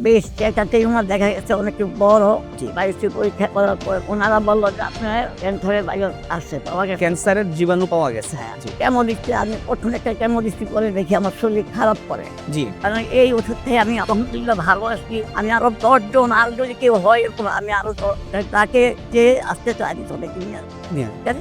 বেশ একটা টিউমার দেখা গেছে অনেক বড়। বায়োপসি পরীক্ষা করার পর ওনারা বললো যে আপনার ক্যান্সারের ভাইরাস আসছে, পাওয়া গেছে। ক্যান্সারের জীবাণু পাওয়া গেছে। কেমো দিচ্ছি আমি, প্রথম একটা কেমো দিচ্ছি, পরে দেখি আমার শরীর খারাপ করে। জি, কারণ এই ওষুধ থেকে আমি আলহামদুলিল্লাহ ভালো আছি। আমি আরো 10 জন আর যদি কেউ হয় এরকম আমি আরো তাকে যে আসতে চাই চলে কিনে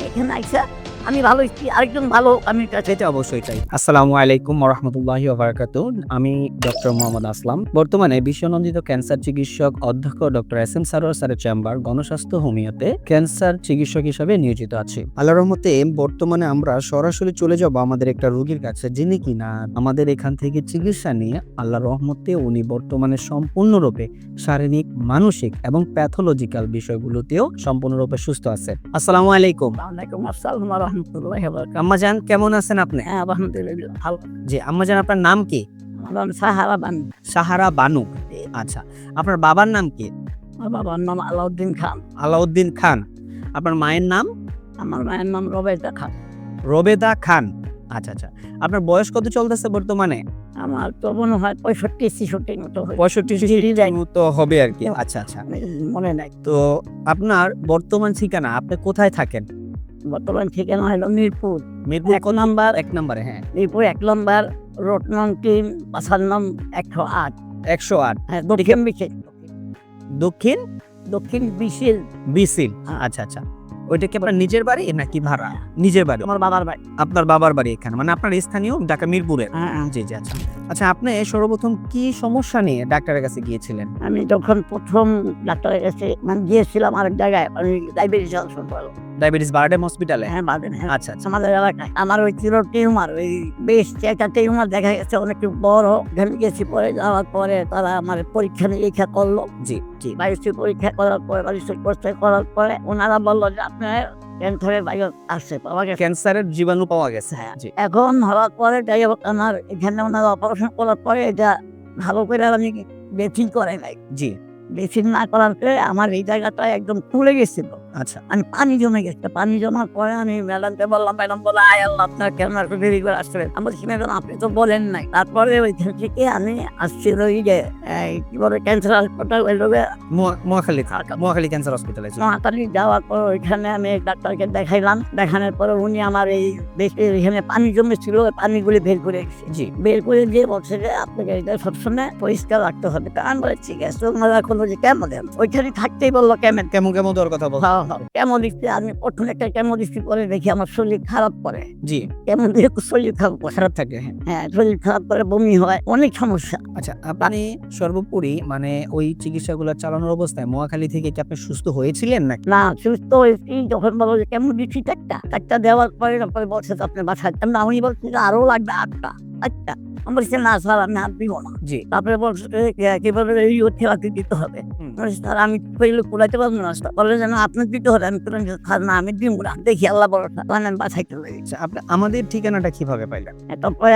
এখানে আইসা আমি ভালো হচ্ছি, আরেকজন ভালো আমি সেটা অবশ্যই চাই। আসসালামু আলাইকুম ওয়া রাহমাতুল্লাহি ওয়া বারাকাতুহু। আমি ডক্টর মোহাম্মদ আসলাম। বর্তমানে বিশ্বনন্দিত ক্যান্সার চিকিৎসক অধ্যক্ষ ডক্টর এস এম সারোয়ার স্যারের চেম্বার গণস্বাস্থ্য হোমিওতে ক্যান্সার চিকিৎসক হিসেবে নিয়োজিত আছি। আল্লাহর রহমতে বর্তমানে আমরা সরাসরি চলে যাব আমাদের একটা রোগীর কাছে, যিনি কিনা আমাদের এখান থেকে চিকিৎসা নিয়ে আল্লাহর রহমতে উনি বর্তমানে সম্পূর্ণরূপে শারীরিক, মানসিক এবং প্যাথোলজিক্যাল বিষয়গুলোতেও সম্পূর্ণরূপে সুস্থ আছে। আসসালামু আলাইকুম। ওয়ালাইকুম আসসালাম ওয়া রাহমাতুল্লাহি ওয়া বারাকাতুহু। আম্মাজান কেমন আছেন আপনি? হ্যাঁ আলহামদুলিল্লাহ ভালো। জি, আম্মাজান আপনার নাম কি? আমার নাম সাহারা বানু। সাহারা বানু। আচ্ছা, আপনার বাবার নাম কি? আমার বাবার নাম আলাউদ্দিন খান। আলাউদ্দিন খান। আপনার মায়ের নাম? আমার মায়ের নাম রবেদা খান। রবেদা খান। আচ্ছা আচ্ছা, আপনার বয়স কত চলতেছে বর্তমানে? আমার তো মনে হয় 65-66 মতো হবে। 65 মতো হবে আর কি। আচ্ছা আচ্ছা, মনে নাই। তো আপনার বর্তমান ঠিকানা, আপনি কোথায় থাকেন? বর্তমান ঠিকানা হলো মিরপুর মিরপুর এক নম্বর। 1 নম্বরে। হ্যাঁ, মিরপুর 1 নম্বর, রোড নং 3, বাসার নাম 108। 108। হ্যাঁ, দক্ষিণ বিশিল। দক্ষিণ দক্ষিণ বিশিল। বিসিল। আচ্ছা আচ্ছা, ওইটা কি আপনার নিজের বাড়ি নাকি ভাড়া? নিজের বাড়ি। আমার বাবার বাড়ি। আপনার বাবার বাড়ি এখানে, মানে আপনার স্থানীয় ঢাকা মিরপুরে। হ্যাঁ। জি জি। আচ্ছা আচ্ছা, আপনি সর্বপ্রথম কি সমস্যা নিয়ে ডাক্তারের কাছে গিয়েছিলেন? আমি যখন প্রথম ডাক্তারের কাছে গিয়েছিলাম আরেক জায়গায়, আমি ডায়াবেটিস ডায়াবেটিস বারডেম হসপিটালে? হ্যাঁ বাদেন। হ্যাঁ, আচ্ছা আচ্ছা, আমাদের এলাকায় আমার ওই ছিল টিউমার, ওই বেশ একটা টিউমার দেখা গেছে অনেক বড়। ঘেমে গেছি, পরে যাওয়ার পরে তারা আমার পরীক্ষা নিরীক্ষা করলো। জি জি। বায়োপসি পরীক্ষা করার পরে, বায়োপসি পরীক্ষা করার পরে ওনারা বললো যে আপনার ক্যান্সারের ভাইরাস আসছে, পাওয়া গেছে। ক্যান্সারের জীবাণু পাওয়া গেছে। হ্যাঁ। জি। এখন হওয়ার পরে যাই হোক, আমার এখানে ওনারা অপারেশন করার পরে এটা ভালো করে আমি বেথিং করে নাই। জি। বেথিং না করার পরে আমার এই জায়গাটা একদম ফুলে গেছিল। আচ্ছা, আমি পানি জমে গেছে। পানি জমার পরে আমি ম্যাডামকে বললাম, ম্যাডাম বলে আয় আল্লাহ আপনার কেমন একটু দেরি করে আসছিলেন। আমি বলছি ম্যাডাম আপনি তো বলেন নাই। তারপরে ওইখান থেকে আমি আসছি ওই যে কি বলে ক্যান্সার হাসপাতাল, ওই লোকে মহাখালী ক্যান্সার হসপিটালে। নোয়াখালী যাওয়ার পর ওইখানে আমি ডাক্তারকে দেখাইলাম। দেখানোর পরে উনি আমার এই বেশি এখানে পানি জমেছিল, ওই পানিগুলি বের করে দিচ্ছে। জি। বের করে দিয়ে বলছে যে আপনাকে এটা সবসময় পরিষ্কার রাখতে হবে। তা আমি বলে ঠিক আছে, ওনারা কোনো যে কেমন দেন ওইখানে থাকতেই বললো কেমন কেমন কেমন দেওয়ার কথা বল। কেমন দিচ্ছি আমি, প্রথম একটা কেমন দিচ্ছি, পরে দেখি আমার শরীর খারাপ করে। জি। কেমন দিয়ে শরীর খারাপ করে। খারাপ থাকে। হ্যাঁ। হ্যাঁ, শরীর খারাপ করে, বমি হয়, অনেক সমস্যা। আচ্ছা, আপনি সর্বোপরি মানে ওই চিকিৎসাগুলো চালানোর অবস্থায় মহাখালী থেকে কি আপনি সুস্থ হয়েছিলেন নাকি? না, সুস্থ হয়েছি যখন বলো যে কেমন দিচ্ছি একটা দেওয়ার পরে তারপরে বলছে যে আপনি বাসায়। আমি বলছি যে আরো লাগবে 8টা। আচ্ছা, আমি বলছি না স্যার আমি হাত দিব না। জি। তারপরে বলছে কিভাবে থেরাপি দিতে হবে। স্যার আমি কুলাইতে পারবো না। বলে যে না আপনার দিতে হবে। আমি স্যার না আমি দিব না, দেখি আল্লাহ ভরসা। তখন আমি বাসাইতে পারি। আচ্ছা, আপনি আমাদের ঠিকানাটা কিভাবে পাইলেন? তারপরে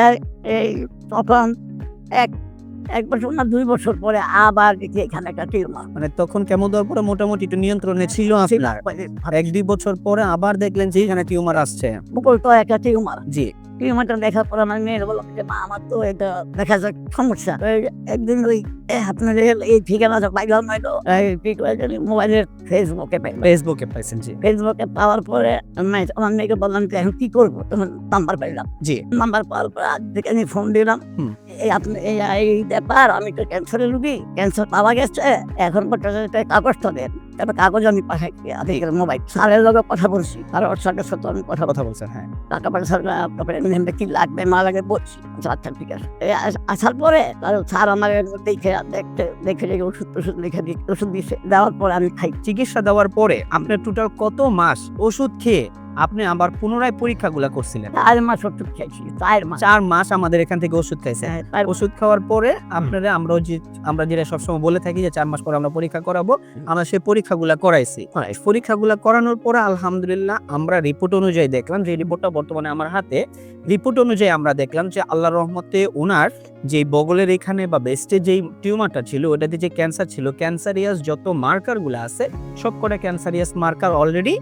এই তখন এক বছর না 2 বছর পরে আবার দেখি এখানে একটা টিউমার। মানে তখন কেমন দেওয়ার পরে মোটামুটি একটু নিয়ন্ত্রণে ছিল আপনার। 1-2 বছর পরে আবার দেখলেন যে এখানে টিউমার আসছে। বকুল তো একটা টিউমার। জি। টিউমারটা দেখার পর আমার মেয়ের বললাম যে মা আমার তো এটা দেখা যাক সমস্যা। একদিন ওই আপনার এই ঠিকানা পাইলাম হয়তো মোবাইলের ফেসবুকে পাইছেন। জি। ফেসবুকে পাওয়ার পরে আমার মেয়েকে বললাম যে এখন কি করবো, তখন নাম্বার পাইলাম। জি। নাম্বার পাওয়ার পর আজ থেকে আমি ফোন দিলাম, এই আপনি এই ব্যাপার, আমি তো ক্যান্সারের রুগী, ক্যান্সার পাওয়া গেছে, এখন পর্যন্ত কাগজটা দেন। তারপর কাগজ আমি পাঠাই মোবাইল স্যারের লগে কথা বলছি, আর ওর সাথে আমি কথা বলছেন। হ্যাঁ। টাকা পয়সা কি লাগবে না লাগে বলছি। আচ্ছা ঠিক আছে। আসার পরে স্যার আমার দেখে ওষুধ লিখে দিয়ে ওষুধ দিয়েছে। দেওয়ার পরে আমি খাই। চিকিৎসা দেওয়ার পরে আপনার টোটাল কত মাস ওষুধ খেয়ে আপনি আবার পুনরায় পরীক্ষাগুলো করছিলেন? 4 মাস ওষুধ খাইছি। 4 মাস আমাদের এখান থেকে ওষুধ খাইছেন। ওষুধ খাওয়ার পরে আপনারা আমরা যেটা সবসময় বলে থাকি যে 4 মাস পরে আমরা পরীক্ষা করাবো, আমরা সেই পরীক্ষাগুলো করাইছি। পরীক্ষাগুলো করানোর পরে আলহামদুলিল্লাহ আমরা রিপোর্ট অনুযায়ী দেখলাম, যে রিপোর্টটা বর্তমানে আমার হাতে, রিপোর্ট অনুযায়ী আমরা দেখলাম যে আল্লাহর রহমতে ওনার যে বগলের এখানে বা ব্রেস্টে যেই টিউমারটা ছিল, ওটাতে যে ক্যান্সার ছিল, ক্যান্সারিয়াস যত মার্কারগুলো আছে সবকটা ক্যান্সারিয়াস মার্কার অলরেডি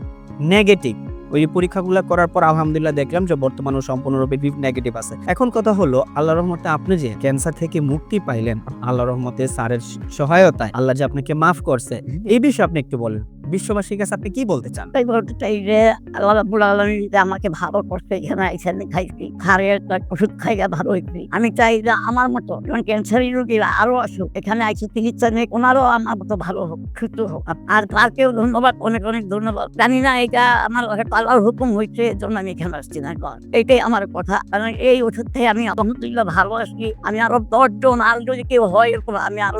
নেগেটিভ। ওই পরীক্ষাগুলো করার পর আলহামদুলিল্লাহ দেখলাম যে বর্তমানে সম্পূর্ণরূপে নেগেটিভ আছে। এখন কথা হলো, আল্লাহর রহমতে আপনি যে ক্যান্সার থেকে মুক্তি পাইলেন, আল্লাহর রহমতে স্যারের সহায়তায় আল্লাহ যে আপনাকে মাফ করছে, এই বিষয়ে আপনি একটু বলেন। বিশ্ববাসীর কাছে আপনি কি বলতে চান? তাই বলতে চাই যে আল্লাহ রাব্বুল আলামিন যে আমাকে ভালো করছে, এখানে আইসা আমি খাইছি, হাড়ের ওষুধ খাইয়া ভালো হয়েছি। আমি চাই যে আমার মতো যেমন ক্যান্সারের রোগীরা আরো আসুক, এখানে আইসি চিকিৎসা নিয়ে ওনারও আমার মতো ভালো হোক, সুস্থ হোক। আর তাকেও ধন্যবাদ, অনেক অনেক ধন্যবাদ। জানি না এটা আমার আল্লাহর হুকুম হয়েছে, এর জন্য আমি এখানে আসছি না। এইটাই আমার কথা, কারণ এই ওষুধ থেকে আমি আলহামদুলিল্লাহ ভালো আসছি। আমি আরো 10 জন, আর যদি কেউ হয় এরকম, আমি আরো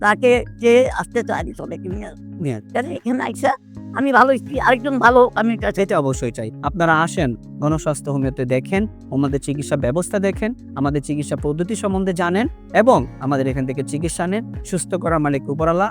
তাকে যে আসতে চাই চলে কিনে এখানে আইসা আমি ভালো হচ্ছি, আরেকজন ভালো আমি সেটা অবশ্যই চাই। আপনারা আসেন, গণস্বাস্থ্য হোমিওতে দেখেন, আমাদের চিকিৎসা ব্যবস্থা দেখেন, আমাদের চিকিৎসা পদ্ধতি সম্বন্ধে জানেন এবং আমাদের এখান থেকে চিকিৎসা নেন। সুস্থ করার মালিক উপরআল্লাহ।